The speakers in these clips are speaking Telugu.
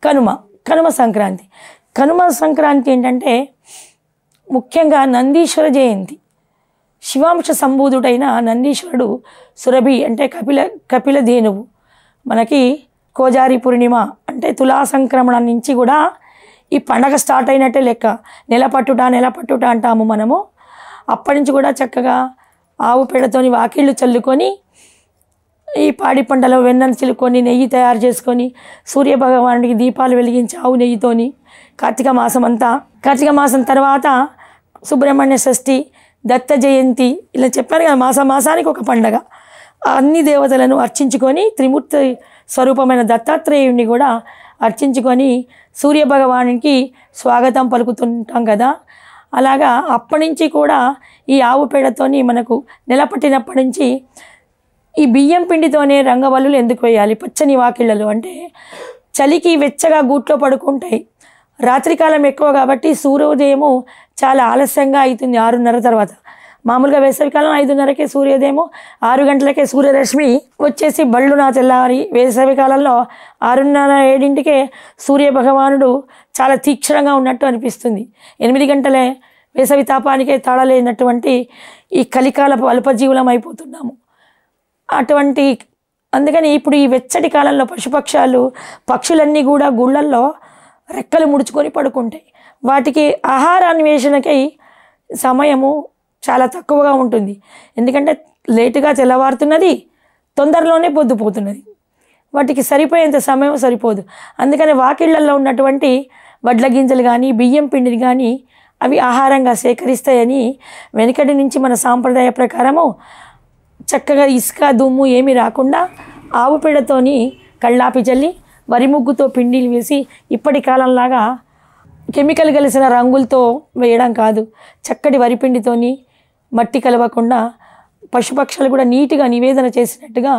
కనుమ. కనుమ సంక్రాంతి. కనుమ సంక్రాంతి ఏంటంటే ముఖ్యంగా నందీశ్వర జయంతి. శివాంశ సంభూతుడైన నందీశ్వరుడు సురభి అంటే కపిల ధేనువు. మనకి కోజారి పూర్ణిమ అంటే తులా సంక్రమణ నుంచి కూడా ఈ పండగ స్టార్ట్ అయినట్టే లెక్క. నెల పట్టుట అంటాము మనము. అప్పటి నుంచి కూడా చక్కగా ఆవు పేడతోని వాకిళ్ళు చల్లుకొని ఈ పాడి పంటలో వెన్నను చిలుకొని నెయ్యి తయారు చేసుకొని సూర్యభగవానుడికి దీపాలు వెలిగించి ఆవు నెయ్యితోని కార్తీక మాసం తర్వాత సుబ్రహ్మణ్య షష్ఠి, దత్త జయంతి ఇలా చెప్పారు కదా. మాసానికి ఒక పండగ. అన్ని దేవతలను అర్చించుకొని త్రిమూర్తి స్వరూపమైన దత్తాత్రేయుడిని కూడా అర్చించుకొని సూర్యభగవానికి స్వాగతం పలుకుతుంటాం కదా. అలాగా అప్పటి నుంచి కూడా ఈ ఆవు పేడతోని మనకు నెలపట్టినప్పటి నుంచి ఈ బియ్యం పిండితోనే రంగవల్లులు ఎందుకు వేయాలి పచ్చని వాకిళ్ళలు అంటే చలికి వెచ్చగా గూట్లో పడుకుంటాయి. రాత్రికాలం ఎక్కువ కాబట్టి సూర్యోదయము చాలా ఆలస్యంగా అవుతుంది 6:30 తర్వాత. మామూలుగా వేసవికాలం 5:30కే సూర్యోదయము, 6 గంటలకే సూర్యరశ్మి వచ్చేసి బళ్ళు నా తెల్లారి. వేసవికాలంలో 6:30, 7ంటికే సూర్యభగవానుడు చాలా తీక్షణంగా ఉన్నట్టు అనిపిస్తుంది. 8 గంటలే వేసవి తాపానికే తాళలేనటువంటి ఈ కలికాలపు అల్పజీవులం అయిపోతున్నాము. అందుకని ఇప్పుడు ఈ వెచ్చటి కాలంలో పక్షులన్నీ కూడా గుళ్ళల్లో రెక్కలు ముడుచుకొని పడుకుంటాయి. వాటికి ఆహారాన్వేషణకై సమయము చాలా తక్కువగా ఉంటుంది. ఎందుకంటే లేటుగా తెల్లవారుతున్నది, తొందరలోనే పొద్దుపోతున్నది. వాటికి సరిపోయేంత సమయం సరిపోదు. అందుకని వాకిళ్లలో ఉన్నటువంటి వడ్ల గింజలు కానీ బియ్యం పిండిని కానీ అవి ఆహారంగా సేకరిస్తాయని వెనుకటి నుంచి మన సాంప్రదాయ ప్రకారము చక్కగా ఇసుక దుమ్ము ఏమీ రాకుండా ఆవు పేడతోని కళ్ళాపి చల్లి వరి ముగ్గుతో పిండిలు వేసి ఇప్పటి కాలంలాగా కెమికల్ కలిసిన రంగులతో వేయడం కాదు, చక్కటి వరిపిండితోని మట్టి కలవకుండా పశుపక్షాలు కూడా నీట్గా నివేదన చేసినట్టుగా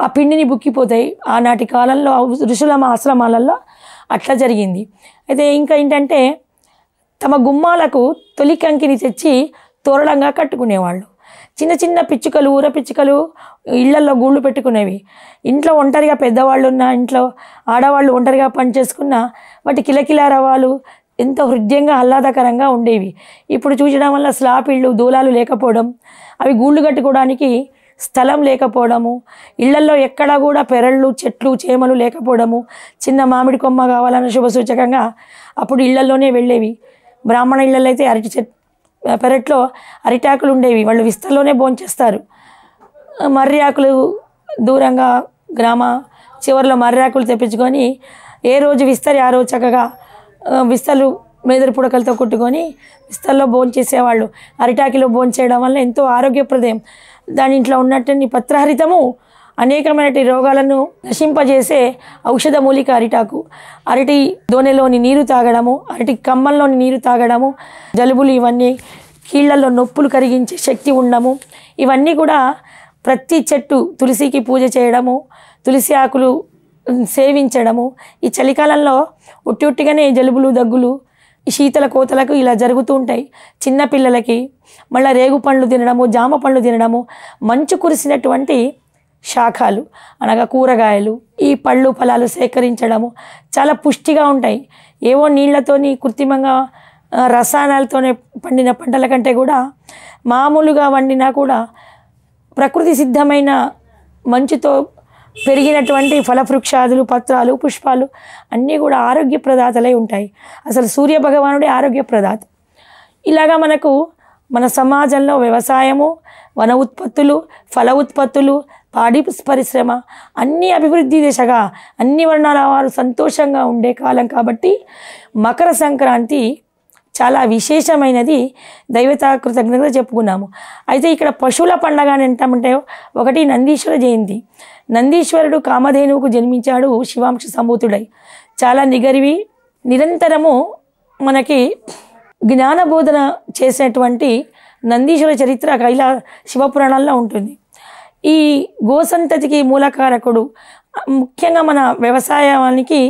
ఆ పిండిని బుక్కిపోతాయి. ఆనాటి కాలంలో ఋషుల ఆశ్రమాలలో అట్లా జరిగింది. అయితే ఇంకా ఏంటంటే తమ గుమ్మాలకు తొలి కంకిని తెచ్చి తోరణంగా కట్టుకునేవాళ్ళు. చిన్న చిన్న పిచ్చుకలు, ఊర పిచ్చుకలు ఇళ్లలో గూళ్ళు పెట్టుకునేవి. ఇంట్లో ఒంటరిగా పెద్దవాళ్ళు ఉన్న ఇంట్లో ఆడవాళ్ళు ఒంటరిగా పనిచేసుకున్న వాటి కిలకిలా రవాలు ఎంతో హృదయంగా ఆహ్లాదకరంగా ఉండేవి. ఇప్పుడు చూసడం వల్ల స్లాబ్ ఇళ్ళు, దూలాలు లేకపోవడం, అవి గూళ్ళు కట్టుకోవడానికి స్థలం లేకపోవడము, ఇళ్లల్లో ఎక్కడా కూడా పెరళ్ళు, చెట్లు, చేమలు లేకపోవడము, చిన్న మామిడి కొమ్మ కావాలన్న శుభసూచకంగా అప్పుడు ఇళ్లలోనే వెళ్ళేవి. బ్రాహ్మణ ఇళ్ళల్లో అయితే పెరట్లో అరిటాకులు ఉండేవి, వాళ్ళు విస్తర్లోనే భోంచేస్తారు. మర్రి ఆకులు దూరంగా గ్రామ చివరిలో మర్రి ఆకులు తెప్పించుకొని ఏ రోజు విస్తరి ఆ రోజు చక్కగా విస్తలు మేదరి పుడకలతో కుట్టుకొని విస్తల్లో భోంచేసేవాళ్ళు. అరిటాకిలో భోంచేయడం వల్ల ఎంతో ఆరోగ్యప్రదం. దాని ఇంట్లో ఉన్నటువంటి పత్రహరితము అనేకమైన రోగాలను నశింపజేసే ఔషధ మూలిక అరిటాకు. అరటి దోనెలోని నీరు తాగడము, అరటి కమ్మల్లోని నీరు తాగడము, జలుబులు ఇవన్నీ, కీళ్లలో నొప్పులు కరిగించే శక్తి ఉండము, ఇవన్నీ కూడా ప్రతి చెట్టు తులసికి పూజ చేయడము, తులసి ఆకులు సేవించడము. ఈ చలికాలంలో ఉట్టిగానే జలుబులు, దగ్గులు, శీతల కోతలకు ఇలా జరుగుతూ ఉంటాయి. చిన్నపిల్లలకి మళ్ళీ రేగు పండ్లు తినడము, జామ పండ్లు తినడము, మంచు కురిసినటువంటి శాఖలు అనగా కూరగాయలు, ఈ పళ్ళు ఫలాలు సేకరించడము చాలా పుష్టిగా ఉంటాయి. ఏవో నీళ్లతోని కృత్రిమంగా రసాయనాలతోనే పండిన పంటల కంటే కూడా మామూలుగా వండినా కూడా ప్రకృతి సిద్ధమైన మంచుతో పెరిగినటువంటి ఫలవృక్షాదులు, పత్రాలు, పుష్పాలు అన్నీ కూడా ఆరోగ్య ప్రదాతలై ఉంటాయి. అసలు సూర్యభగవానుడే ఆరోగ్య ప్రదాత. ఇలాగా మన సమాజంలో వ్యవసాయము, వన ఉత్పత్తులు, ఫల ఉత్పత్తులు, పాడి పరిశ్రమ అన్ని అభివృద్ధి దిశగా అన్ని వర్ణాల వారు సంతోషంగా ఉండే కాలం కాబట్టి మకర సంక్రాంతి చాలా విశేషమైనది, దైవతా కృతజ్ఞతగా చెప్పుకున్నాము. అయితే ఇక్కడ పశువుల పండగ అని ఏంటంటే ఒకటి నందీశ్వర జయంతి. నందీశ్వరుడు కామధేనువుకు జన్మించాడు శివాంశ సంభూతుడై. చాలా నిగరివి, నిరంతరము మనకి జ్ఞానబోధన చేసినటువంటి నందీశ్వర చరిత్ర శివపురాణాల్లో ఉంటుంది. ఈ గోసంతతికి మూలకారకుడు, ముఖ్యంగా మన వ్యవసాయానికి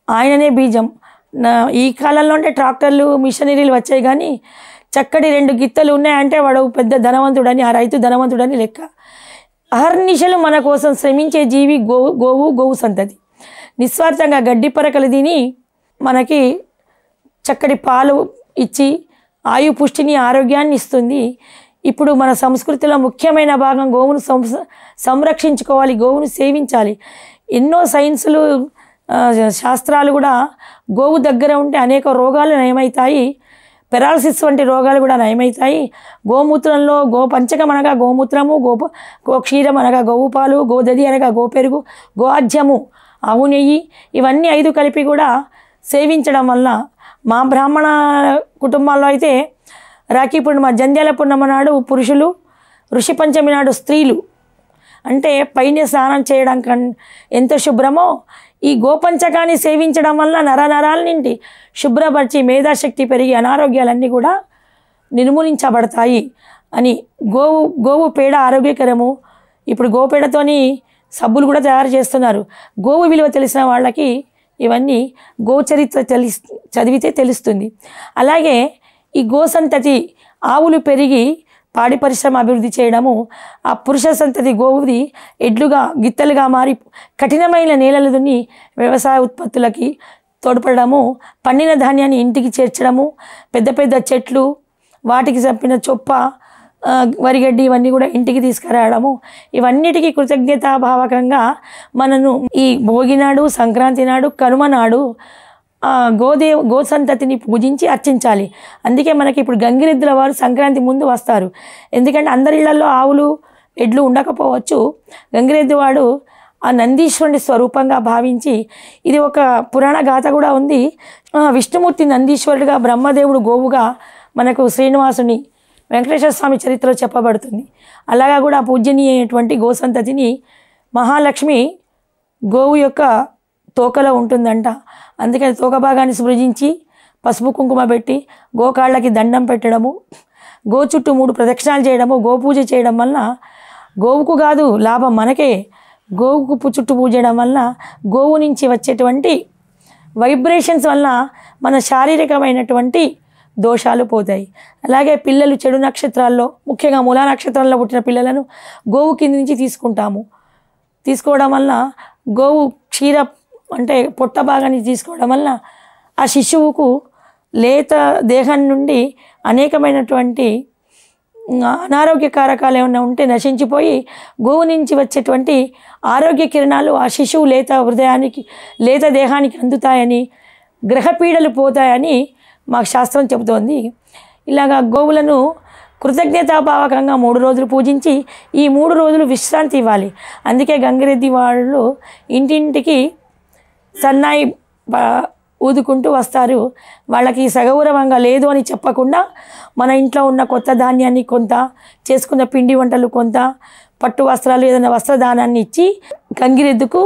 ఆయననే బీజం. ఈ కాలంలో అంటే ట్రాక్టర్లు, మిషనరీలు వచ్చాయి, కానీ చక్కటి 2 గిత్తలు ఉన్నాయంటే వాడు పెద్ద ధనవంతుడని, ఆ రైతు ధనవంతుడని లెక్క. అహర్నిశలు మన కోసం శ్రమించే జీవి గోవు సంతతి. నిస్వార్థంగా గడ్డి పరకలు తిని మనకి చక్కటి పాలు ఇచ్చి ఆయు పుష్టిని ఆరోగ్యాన్ని ఇస్తుంది. ఇప్పుడు మన సంస్కృతిలో ముఖ్యమైన భాగం గోవును సంరక్షించుకోవాలి, గోవును సేవించాలి. ఎన్నో సైన్సులు శాస్త్రాలు కూడా గోవు దగ్గర ఉంటే అనేక రోగాలు నయమవుతాయి, పెరాలసిస్ వంటి రోగాలు కూడా నయమవుతాయి. గోమూత్రంలో గోపంచకం అనగా గోమూత్రము, గోక్షీరం అనగా గోవు పాలు, గోదది అనగా గోపెరుగు, గోఆజ్యము ఆవు నెయ్యి, ఇవన్నీ 5 కలిపి కూడా సేవించడం వల్ల మా బ్రాహ్మణ కుటుంబాల్లో అయితే రాఖీ పూర్ణిమ, జంధ్యాల పూర్ణిమ నాడు పురుషులు, ఋషి పంచమి నాడు స్త్రీలు, అంటే పైన స్నానం చేయడం ఎంత శుభ్రమో ఈ గోపంచకాన్ని సేవించడం వల్ల నరనరాల నుండి శుభ్రపరిచి మేధాశక్తి పెరిగి అనారోగ్యాలన్నీ కూడా నిర్మూలించబడతాయి అని. గోవు పేడ ఆరోగ్యకరము. ఇప్పుడు గోపేడతోని సబ్బులు కూడా తయారు చేస్తున్నారు. గోవు విలువ తెలిసిన వాళ్ళకి ఇవన్నీ గోచరిత్ర చదివితే తెలుస్తుంది. అలాగే ఈ గోసంతతి ఆవులు పెరిగి పాడి పరిశ్రమ అభివృద్ధి చేయడము, ఆ పురుష సంతతి గోవుది ఎడ్లుగా గిత్తలుగా మారి కఠినమైన నేలలు దున్ని వ్యవసాయ ఉత్పత్తులకి తోడ్పడము, పండిన ధాన్యాన్ని ఇంటికి చేర్చడము, పెద్ద పెద్ద చెట్లు వాటికి చంపిన చొప్ప వరిగడ్డి ఇవన్నీ కూడా ఇంటికి తీసుకురావడము, ఇవన్నిటికీ కృతజ్ఞతాభావకంగా మనను ఈ భోగి నాడు, సంక్రాంతి నాడు, కనుమ నాడు గోసంతతిని పూజించి అర్చించాలి. అందుకే మనకి ఇప్పుడు గంగిరెద్దుల వారు సంక్రాంతి ముందు వస్తారు. ఎందుకంటే అందరి ఇళ్లలో ఆవులు ఎడ్లు ఉండకపోవచ్చు. గంగిరెద్దు వాడు ఆ నందీశ్వరుని స్వరూపంగా భావించి, ఇది ఒక పురాణ గాథ కూడా ఉంది. విష్ణుమూర్తి నందీశ్వరుడుగా, బ్రహ్మదేవుడు గోవుగా మనకు శ్రీనివాసుని వెంకటేశ్వర స్వామి చరిత్రలో చెప్పబడుతుంది. అలాగా కూడా పూజనీయమైనటువంటి గోసంతతిని మహాలక్ష్మి గోవు యొక్క తోకలో ఉంటుందంట. అందుకని తోక భాగాన్ని సృజించి పసుపు కుంకుమ పెట్టి గోకాళ్ళకి దండం పెట్టడము, గో చుట్టూ 3 ప్రదక్షిణాలు చేయడము, గోపూజ చేయడం వలన గోవుకు కాదు లాభం మనకే. గోవుకు చుట్టూ పూజ చేయడం వలన గోవు నుంచి వచ్చేటువంటి వైబ్రేషన్స్ వలన మన శారీరకమైనటువంటి దోషాలు పోతాయి. అలాగే పిల్లలు చెడు నక్షత్రాల్లో, ముఖ్యంగా మూలా నక్షత్రంలో పుట్టిన పిల్లలను గోవు కింది నుంచి తీసుకోవడం వలన గోవు క్షీర అంటే పొట్ట భాగాన్ని తీసుకోవడం వలన ఆ శిశువుకు లేత దేహం నుండి అనేకమైనటువంటి అనారోగ్య కారకాలు ఏమైనా ఉంటే నశించిపోయి గోవు నుంచి వచ్చేటువంటి ఆరోగ్య కిరణాలు ఆ శిశువు లేత హృదయానికి, లేత దేహానికి అందుతాయని, గ్రహపీడలు పోతాయని మాకు శాస్త్రం చెబుతోంది. ఇలాగా గోవులను కృతజ్ఞతాభావకంగా 3 రోజులు పూజించి ఈ 3 రోజులు విశ్రాంతి ఇవ్వాలి. అందుకే గంగిరెద్ది వాళ్ళు ఇంటింటికి సన్నాయి ఊదుకుంటూ వస్తారు. వాళ్ళకి సగౌరవంగా లేదు అని చెప్పకుండా మన ఇంట్లో ఉన్న కొత్త ధాన్యాన్ని కొంత, చేసుకున్న పిండి వంటలు కొంత, పట్టు వస్త్రాలు ఏదైనా వస్త్రదానాన్ని ఇచ్చి గంగిరెద్దుకు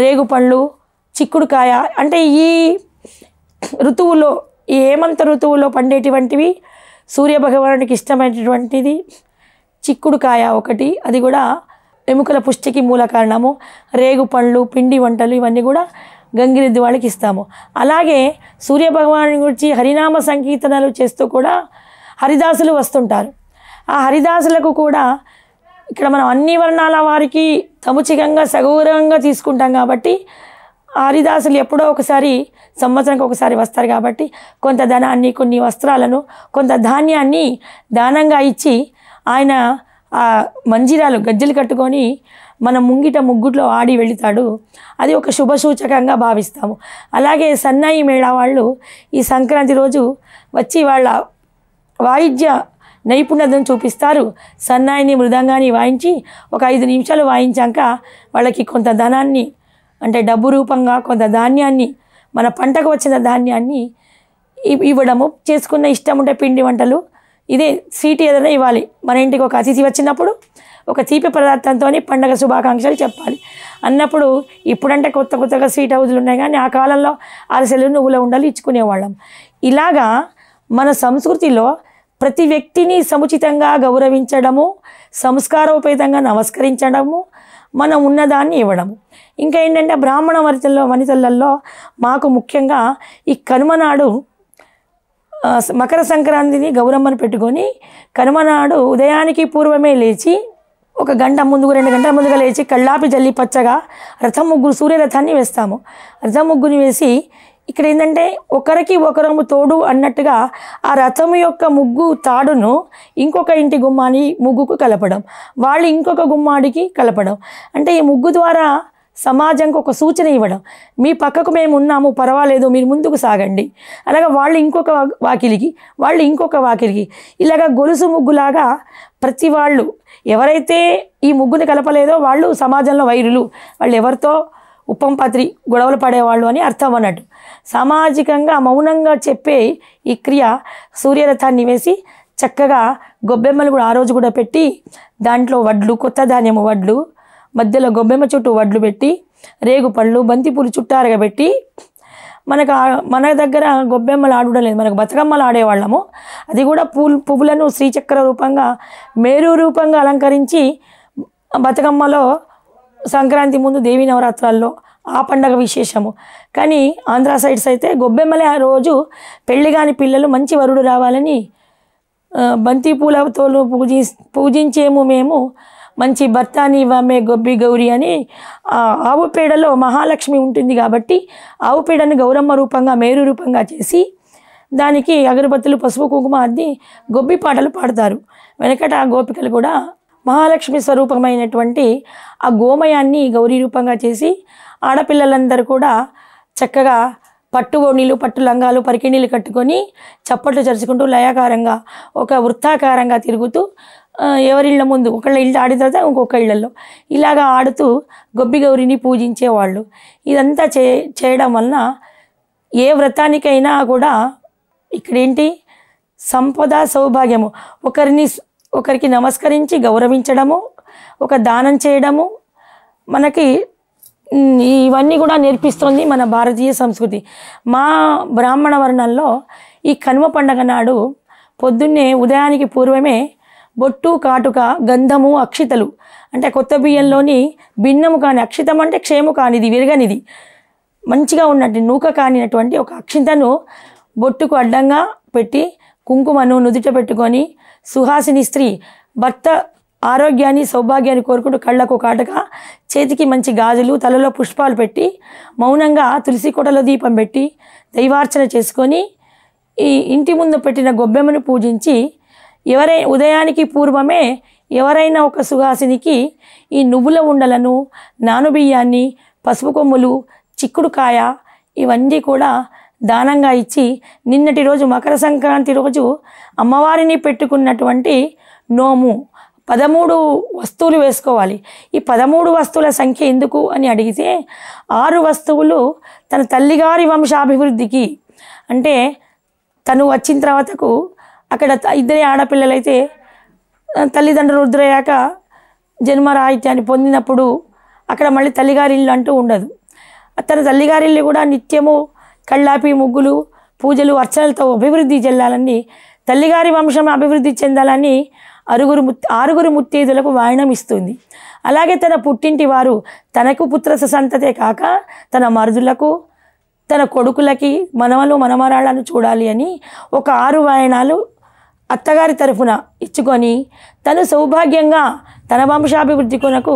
రేగు పండ్లు, చిక్కుడుకాయ, అంటే ఈ ఋతువులో, ఈ హేమంత ఋతువులో పండేటువంటివి సూర్యభగవానుడికి ఇష్టమైనటువంటిది చిక్కుడుకాయ ఒకటి, అది కూడా ఎముకల పుష్టికి మూల కారణము. రేగు పండ్లు, పిండి వంటలు ఇవన్నీ కూడా గంగిరెద్దు వాళ్ళకి ఇస్తాము. అలాగే సూర్యభగవాను గురించి హరినామ సంకీర్తనలు చేస్తూ కూడా హరిదాసులు వస్తుంటారు. ఆ హరిదాసులకు కూడా ఇక్కడ మనం అన్ని వర్ణాల వారికి సముచితంగా సగౌరవంగా తీసుకుంటాం కాబట్టి హరిదాసులు ఎప్పుడో ఒకసారి, సంవత్సరానికి ఒకసారి వస్తారు కాబట్టి కొంత ధనాన్ని, కొన్ని వస్త్రాలను, కొంత ధాన్యాన్ని దానంగా ఇచ్చి ఆయన ఆ మంజిరాలు గజ్జలు కట్టుకొని మన ముంగిట ముగ్గుట్లో ఆడి వెళుతాడు. అది ఒక శుభసూచకంగా భావిస్తాము. అలాగే సన్నాయి మేళ వాళ్ళు ఈ సంక్రాంతి రోజు వచ్చి వాళ్ళ వాయిద్య నైపుణ్యతను చూపిస్తారు. సన్నాయిని, మృదంగాన్ని వాయించి ఒక 5 నిమిషాలు వాయించాక వాళ్ళకి కొంత ధనాన్ని, అంటే డబ్బు రూపంగా కొంత ధాన్యాన్ని, మన పంటకు వచ్చిన ధాన్యాన్ని ఇవ్వడము, చేసుకున్న ఇష్టం ఉంటే పిండి వంటలు, ఇదే స్వీట్ ఏదైనా ఇవ్వాలి. మన ఇంటికి ఒక అతిథి వచ్చినప్పుడు ఒక తీపి పదార్థంతో పండగ శుభాకాంక్షలు చెప్పాలి అన్నప్పుడు, ఇప్పుడంటే కొత్తగా స్వీట్ హౌజులు ఉన్నాయి కానీ ఆ కాలంలో అరిసెలు, నువ్వుల ఉండలు ఇచ్చుకునేవాళ్ళం. ఇలాగా మన సంస్కృతిలో ప్రతి వ్యక్తిని సముచితంగా గౌరవించడము, సంస్కారోపేతంగా నమస్కరించడము, మనం ఉన్నదాన్ని ఇవ్వడము. ఇంకా ఏంటంటే బ్రాహ్మణ వనితలలో మాకు ముఖ్యంగా ఈ కనుమ నాడు మకర సంక్రాంతిని గౌరమ్మను పెట్టుకొని కనుమ నాడు ఉదయానికి పూర్వమే లేచి ఒక గంట ముందుగా 2 గంటల ముందుగా లేచి కళ్ళాపి జల్లి పచ్చగా రథం ముగ్గురు సూర్యరథాన్ని వేస్తాము. రథం ముగ్గుని వేసి ఇక్కడ ఏంటంటే ఒకరికి ఒకరము తోడు అన్నట్టుగా ఆ రథము యొక్క ముగ్గు తాడును ఇంకొక ఇంటి గుమ్మాని ముగ్గుకు కలపడం, వాళ్ళు ఇంకొక గుమ్మాడికి కలపడం. అంటే ఈ ముగ్గు ద్వారా సమాజంకి ఒక సూచన ఇవ్వడం, మీ పక్కకు మేము ఉన్నాము, పర్వాలేదు, మీరు ముందుకు సాగండి. అలాగా వాళ్ళు ఇంకొక వాకిలికి, వాళ్ళు ఇంకొక వాకిలికి, ఇలాగ గొలుసు ముగ్గులాగా ప్రతి వాళ్ళు ఎవరైతే ఈ ముగ్గుని కలపలేదో వాళ్ళు సమాజంలో వైరులు, వాళ్ళు ఎవరితో ఉపంపత్రి గొడవలు పడేవాళ్ళు అని అర్థం అన్నట్టు. సామాజికంగా మౌనంగా చెప్పే ఈ క్రియ సూర్యరథాన్ని వేసి చక్కగా గొబ్బెమ్మలు కూడా ఆ రోజు కూడా పెట్టి దాంట్లో వడ్లు, కొత్త ధాన్యము వడ్లు, మధ్యలో గొబ్బెమ్మ చుట్టూ వడ్లు పెట్టి రేగుపళ్ళు బంతిపూలు చుట్టారుగా పెట్టి మన దగ్గర గొబ్బెమ్మలు ఆడడం లేదు, మనకు బతుకమ్మలు ఆడేవాళ్ళము. అది కూడా పువ్వులను శ్రీచక్ర రూపంగా మేరు రూపంగా అలంకరించి బతుకమ్మలో సంక్రాంతి ముందు దేవీ నవరాత్రాల్లో ఆ పండగ విశేషము. కానీ ఆంధ్ర సైడ్స్ అయితే గొబ్బెమ్మలే ఆ రోజు పెళ్లి కాని పిల్లలు మంచి వరుడు రావాలని బంతి పూలతో పూజించేము మేము, మంచి భర్తాని ఇవ్వమే గొబ్బి గౌరి అని. ఆవు పేడలో మహాలక్ష్మి ఉంటుంది కాబట్టి ఆవు పేడని గౌరమ్మ రూపంగా మేరు రూపంగా చేసి దానికి అగరబత్తులు పసుపు కుంకుమ అద్ది గొబ్బి పాటలు పాడతారు. వెనకట ఆ గోపికలు కూడా మహాలక్ష్మి స్వరూపమైనటువంటి ఆ గోమయాన్ని గౌరీ రూపంగా చేసి ఆడపిల్లలందరూ కూడా చక్కగా పట్టు ఓణీలు, పట్టు లంగాలు, పరికిణీలు కట్టుకొని చప్పట్లు చరుచుకుంటూ లయాకారంగా ఒక వృత్తాకారంగా తిరుగుతూ ఎవరిళ్ళ ముందు ఒకళ్ళ ఇళ్ళు ఆడిన తర్వాత ఇంకొక ఇళ్లలో ఇలాగా ఆడుతూ గొబ్బి గౌరిని పూజించేవాళ్ళు. ఇదంతా చేయడం వలన ఏ వ్రతానికైనా కూడా ఇక్కడేంటి సంపద సౌభాగ్యము, ఒకరికి నమస్కరించి గౌరవించడము, ఒక దానం చేయడము మనకి ఇవన్నీ కూడా నేర్పిస్తుంది మన భారతీయ సంస్కృతి. మా బ్రాహ్మణ వర్ణంలో ఈ కనుమ పండగ నాడు పొద్దున్నే ఉదయానికి పూర్వమే బొట్టు, కాటుక, గంధము, అక్షితలు అంటే కొత్త బియ్యంలోని భిన్నము కాని అక్షితం అంటే క్షేము కానిది, విరగనిది, మంచిగా ఉన్నట్టు నూక కానినటువంటి ఒక అక్షితను బొట్టుకు అడ్డంగా పెట్టి కుంకుమను నుదుట పెట్టుకొని సుహాసిని స్త్రీ భర్త ఆరోగ్యాన్ని సౌభాగ్యాన్ని కోరుకుంటూ కళ్ళకు కాటుక, చేతికి మంచి గాజులు, తలలో పుష్పాలు పెట్టి మౌనంగా తులసి కోటలో దీపం పెట్టి దైవార్చన చేసుకొని ఈ ఇంటి ముందు పెట్టిన గొబ్బెమ్మను పూజించి ఉదయానికి పూర్వమే ఎవరైనా ఒక సుహాసినికి ఈ నువ్వుల ఉండలను, నానుబియ్యాన్ని, పసుపు కొమ్ములు, చిక్కుడుకాయ ఇవన్నీ కూడా దానంగా ఇచ్చి నిన్నటి రోజు మకర సంక్రాంతి రోజు అమ్మవారిని పెట్టుకున్నటువంటి నోము 13 వస్తువులు వేసుకోవాలి. ఈ 13 వస్తువుల సంఖ్య ఎందుకు అని అడిగితే 6 వస్తువులు తన తల్లిగారి వంశాభివృద్ధికి, అంటే తను వచ్చిన తర్వాతకు అక్కడ 2 ఆడపిల్లలైతే తల్లిదండ్రులు వృద్ధులయ్యాక జన్మరాహిత్యాన్ని పొందినప్పుడు అక్కడ మళ్ళీ తల్లిగారిల్లు అంటూ ఉండదు. తన తల్లిగారిల్లు కూడా నిత్యము కళ్ళాపి ముగ్గులు, పూజలు, అర్చనలతో అభివృద్ధి చెందాలని, తల్లిగారి వంశం అభివృద్ధి చెందాలని 6 ముత్తైదులకు వాయనం ఇస్తుంది. అలాగే తన పుట్టింటి వారు తనకు పుత్ర సంతతే కాక తన మరుదులకు, తన కొడుకులకి, మనవలు మనమరాళ్ళను చూడాలి అని ఒక 6 వాయనాలు అత్తగారి తరఫున ఇచ్చుకొని తను సౌభాగ్యంగా తన వంశాభివృద్ధి కొరకు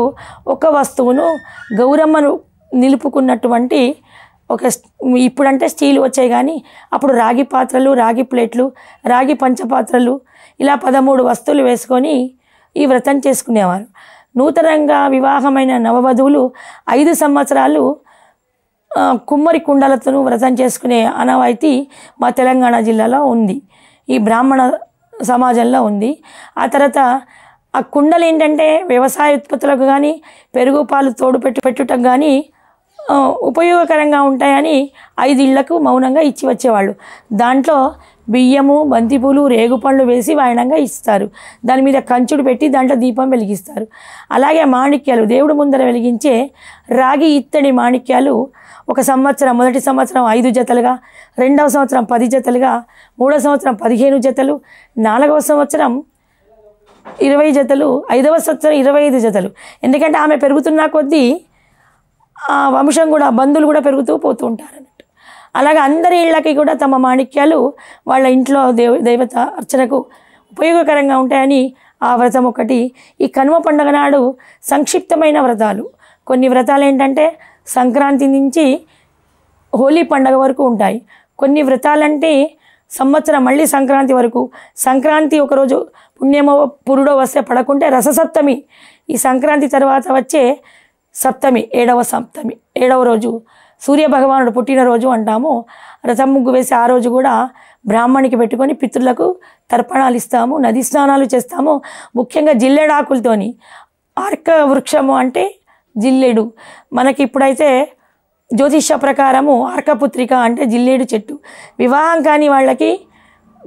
ఒక వస్తువును గౌరమ్మను నిలుపుకున్నటువంటి ఇప్పుడంటే స్టీల్ వచ్చాయి కానీ అప్పుడు రాగి పాత్రలు, రాగి ప్లేట్లు, రాగి పంచపాత్రలు ఇలా 13 వస్తువులు వేసుకొని ఈ వ్రతం చేసుకునేవారు. నూతనంగా వివాహమైన నవవధువులు 5 సంవత్సరాలు కుమ్మరి కుండలతో వ్రతం చేసుకునే ఆనవాయితీ మా తెలంగాణ జిల్లాలో ఉంది, ఈ బ్రాహ్మణ సమాజంలో ఉంది. ఆ తర్వాత ఆ కుండలు ఏంటంటే వ్యవసాయ ఉత్పత్తులకు కానీ పెరుగు పాలు తోడు పెట్టుటకు కానీ ఉపయోగకరంగా ఉంటాయని 5 ఇళ్లకు మౌనంగా ఇచ్చి వచ్చేవాళ్ళు. దాంట్లో బియ్యము, బంతిపూలు, రేగుపళ్ళు వేసి వాయనంగా ఇస్తారు. దాని మీద కంచుడు పెట్టి దాంట్లో దీపం వెలిగిస్తారు. అలాగే మాణిక్యాలు దేవుడు ముందర వెలిగించే రాగి ఇత్తడి మాణిక్యాలు ఒక సంవత్సరం, మొదటి సంవత్సరం 5 జతలుగా, 2వ సంవత్సరం 10 జతలుగా, 3వ సంవత్సరం 15 జతలు, 4వ సంవత్సరం 20 జతలు, 5వ సంవత్సరం 25 జతలు. ఎందుకంటే ఆమె పెరుగుతున్న కొద్దీ ఆ వంశం కూడా, బంధువులు కూడా పెరుగుతూ పోతూ ఉంటారు అన్నట్టు. అలాగే అందరి ఇళ్ళకి కూడా తమ మాణిక్యాలు వాళ్ళ ఇంట్లో దేవత అర్చనకు ఉపయోగకరంగా ఉంటాయని ఆ వ్రతం ఒకటి. ఈ కనుమ పండుగ నాడు సంక్షిప్తమైన వ్రతాలు, కొన్ని వ్రతాలు ఏంటంటే సంక్రాంతి నుంచి హోలీ పండుగ వరకు ఉంటాయి. కొన్ని వ్రతాలంటే సంవత్సరం మళ్ళీ సంక్రాంతి వరకు. సంక్రాంతి ఒకరోజు పుణ్యమో పురుడో వస్తే పడకుంటే రససప్తమి, ఈ సంక్రాంతి తర్వాత వచ్చే సప్తమి, ఏడవ రోజు సూర్యభగవానుడు పుట్టినరోజు అంటాము. రథం ముగ్గు వేసి ఆ రోజు కూడా బ్రాహ్మణికి పెట్టుకొని పితృలకు తర్పణాలు ఇస్తాము, నది స్నానాలు చేస్తాము. ముఖ్యంగా జిల్లెడాకులతోని. ఆర్క వృక్షము అంటే జిల్లెడు. మనకి ఇప్పుడైతే జ్యోతిష్య ప్రకారము ఆర్కపుత్రిక అంటే జిల్లేడు చెట్టు. వివాహం కాని వాళ్ళకి,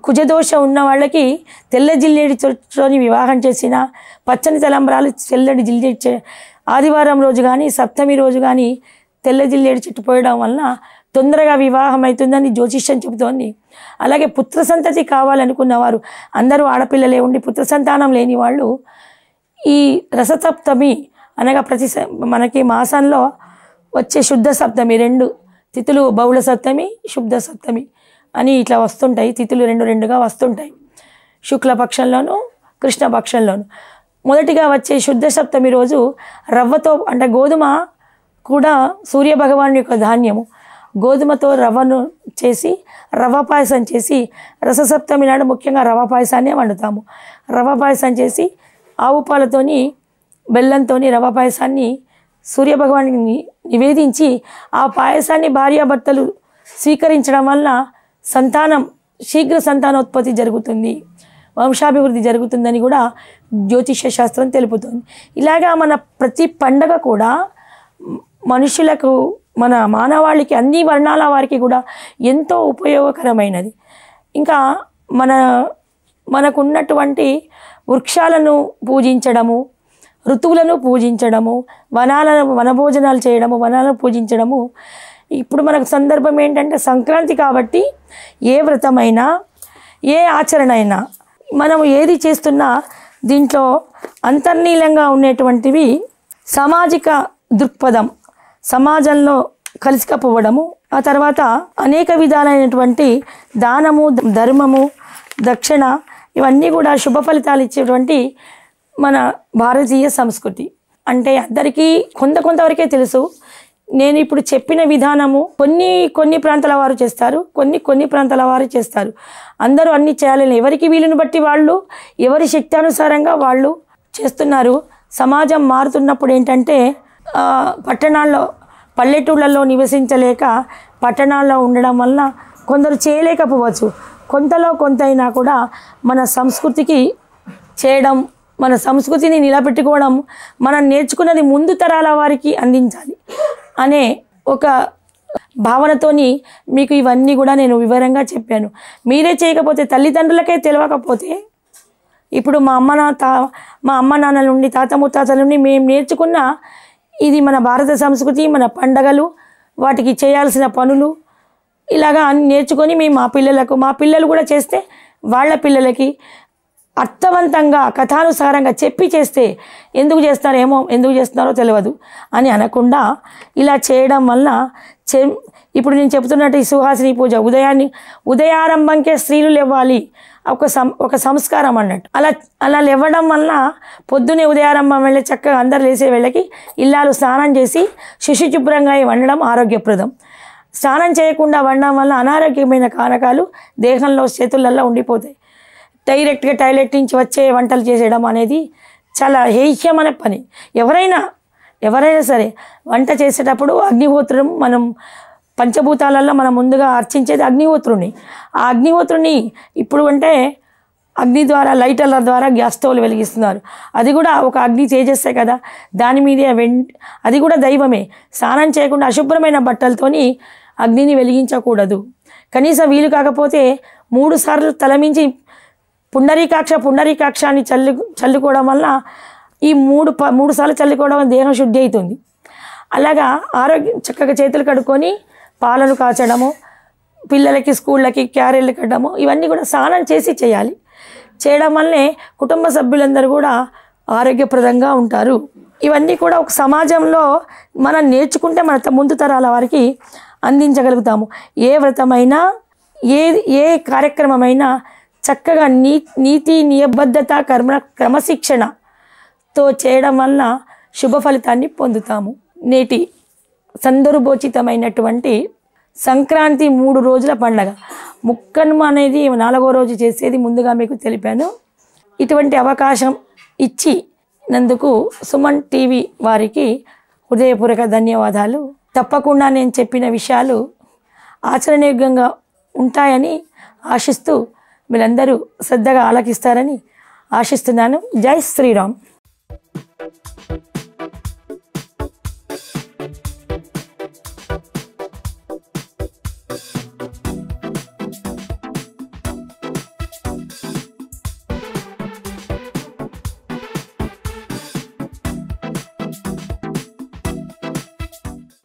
కుజదోషం ఉన్న వాళ్ళకి తెల్ల జిల్లేడు చెట్టుని వివాహం చేసిన, పచ్చని తలంబ్రాలు తెల్లటి జిల్లేడు ఆదివారం రోజు కానీ సప్తమి రోజు కానీ తెల్ల జిల్లేడు చెట్టు పోయడం వలన తొందరగా వివాహం అవుతుందని జ్యోతిష్యం చెబుతోంది. అలాగే పుత్ర సంతతి కావాలనుకున్నవారు, అందరూ ఆడపిల్లలే ఉండి పుత్ర సంతానం లేని వాళ్ళు ఈ రససప్తమి అనగా మనకి మాసంలో వచ్చే శుద్ధ సప్తమి, 2 తిథులు, బహుళ సప్తమి, శుద్ధ సప్తమి అని ఇట్లా వస్తుంటాయి. తిథులు 2 వస్తుంటాయి, శుక్లపక్షంలోను కృష్ణపక్షంలోను. మొదటిగా వచ్చే శుద్ధ సప్తమి రోజు రవ్వతో, అంటే గోధుమ కూడా సూర్యభగవాను యొక్క ధాన్యము, గోధుమతో రవ్వను చేసి రవ్వ పాయసం చేసి రససప్తమి నాడు ముఖ్యంగా రవ్వ పాయసాన్ని వండుతాము. రవ్వ పాయసం చేసి ఆవు పాలతోని బెల్లంతోని రవ్వ పాయసాన్ని సూర్యభగవానికి నివేదించి ఆ పాయసాన్ని భార్యాభర్తలు స్వీకరించడం వల్ల శీఘ్ర సంతానోత్పత్తి జరుగుతుంది, వంశాభివృద్ధి జరుగుతుందని కూడా జ్యోతిష్య శాస్త్రం తెలుపుతుంది. ఇలాగా మన ప్రతి పండగ కూడా మనుషులకు, మన మానవాళికి, అన్ని వర్ణాల వారికి కూడా ఎంతో ఉపయోగకరమైనది. ఇంకా మనకున్నటువంటి వృక్షాలను పూజించడము, ఋతువులను పూజించడము, వనభోజనాలు చేయడము, వనాలను పూజించడము. ఇప్పుడు మనకు సందర్భం ఏంటంటే సంక్రాంతి కాబట్టి ఏ వ్రతమైనా, ఏ ఆచరణ అయినా, మనము ఏది చేస్తున్నా దీంట్లో అంతర్లీనంగా ఉండేటువంటివి సామాజిక దృక్పథం, సమాజంలో కలిసికపోవడము, ఆ తర్వాత అనేక విధాలైనటువంటి దానము, ధర్మము, దక్షిణ, ఇవన్నీ కూడా శుభ ఫలితాలు ఇచ్చేటువంటి మన భారతీయ సంస్కృతి. అంటే అందరికీ కొంతవరకే తెలుసు. నేను ఇప్పుడు చెప్పిన విధానము కొన్ని ప్రాంతాల వారు చేస్తారు, కొన్ని ప్రాంతాల వారు చేస్తారు. అందరూ అన్ని చేయాలని, ఎవరికి వీలుని బట్టి వాళ్ళు, ఎవరి శక్తి అనుసారంగా వాళ్ళు చేస్తున్నారు. సమాజం మారుతున్నప్పుడు ఏంటంటే పల్లెటూళ్ళల్లో నివసించలేక పట్టణాల్లో ఉండడం వల్ల కొందరు చేయలేకపోవచ్చు. కొంతలో కొంతైనా కూడా మన సంస్కృతికి చేయడం, మన సంస్కృతిని నిలబెట్టుకోవడం, మనం నేర్చుకున్నది ముందు తరాల వారికి అందించాలి అనే ఒక భావనతోని మీకు ఇవన్నీ కూడా నేను వివరంగా చెప్పాను. మీరే చేయకపోతే, తల్లిదండ్రులకే తెలియకపోతే, ఇప్పుడు మా అమ్మ నాన్నల నుండి, తాత ముత్తాతల నుండి మేము నేర్చుకున్న ఇది మన భారత సంస్కృతి, మన పండగలు, వాటికి చేయాల్సిన పనులు, ఇలాగా నేర్చుకొని మేము మా పిల్లలు కూడా చేస్తే వాళ్ళ పిల్లలకి అర్థవంతంగా కథానుసారంగా చెప్పి చేస్తే, ఎందుకు చేస్తున్నారో తెలియదు అని అనకుండా ఇలా చేయడం వల్ల ఇప్పుడు నేను చెప్తున్నట్టు ఈ సుహాసిని పూజ ఉదయారంభంకే స్త్రీలు లేవాలి, ఒక సంస్కారం అన్నట్టు. అలా లేవడం వల్ల పొద్దునే ఉదయారంభం వెళ్ళి చక్కగా అందరు లేసే వేళకి ఇల్లాలు స్నానం చేసి శుచిశుభ్రంగా వండడం ఆరోగ్యప్రదం. స్నానం చేయకుండా వండడం వల్ల అనారోగ్యమైన కారకాలు దేహంలో, చేతులలో ఉండిపోతాయి. డైరెక్ట్గా టాయిలెట్ నుంచి వచ్చే వంటలు చేసేయడం అనేది చాలా హేయమైన పని. ఎవరైనా సరే వంట చేసేటప్పుడు అగ్నిహోత్రం, మనం పంచభూతాలలో మనం ముందుగా అర్చించేది అగ్నిహోత్రుని. ఆ అగ్నిహోత్రుని ఇప్పుడు అంటే అగ్ని ద్వారా, లైటర్ల ద్వారా గ్యాస్ స్టవ్లు వెలిగిస్తున్నారు. అది కూడా ఒక అగ్ని తేజస్సే కదా, దాని మీదే అది కూడా దైవమే. స్నానం చేయకుండా అశుభ్రమైన బట్టలతోని అగ్నిని వెలిగించకూడదు. కనీసం వీలు కాకపోతే 3 సార్లు తలమించి పుండరీకాక్ష అని చల్లుకోవడం వల్ల ఈ 3 సార్లు చల్లుకోవడం వల్ల దేహం శుద్ధి అవుతుంది. అలాగా చక్కగా చేతులు కడుక్కొని పాలను కాచడము, పిల్లలకి స్కూళ్ళకి క్యారీలు కట్టడము, ఇవన్నీ కూడా స్నానం చేసి చేయాలి. చేయడం వల్లే కుటుంబ సభ్యులందరూ కూడా ఆరోగ్యప్రదంగా ఉంటారు. ఇవన్నీ కూడా ఒక సమాజంలో మనం నేర్చుకుంటే మన ముందు తరాల వారికి అందించగలుగుతాము. ఏ వ్రతమైనా, ఏ కార్యక్రమమైనా చక్కగా నీతి నియబద్ధత క్రమశిక్షణతో చేయడం వలన శుభ ఫలితాన్ని పొందుతాము. నేటి సందర్భోచితమైనటువంటి సంక్రాంతి 3 రోజుల పండగ. ముక్కనుమ అనేది 4వ రోజు చేసేది ముందుగా మీకు తెలిపాను. ఇటువంటి అవకాశం ఇచ్చినందుకు సుమన్ టీవీ వారికి హృదయపూర్వక ధన్యవాదాలు. తప్పకుండా నేను చెప్పిన విషయాలు ఆచరణీయంగా ఉంటాయని ఆశిస్తూ మీరందరూ శ్రద్ధగా ఆలకిస్తారని ఆశిస్తున్నాను. జై శ్రీరామ్.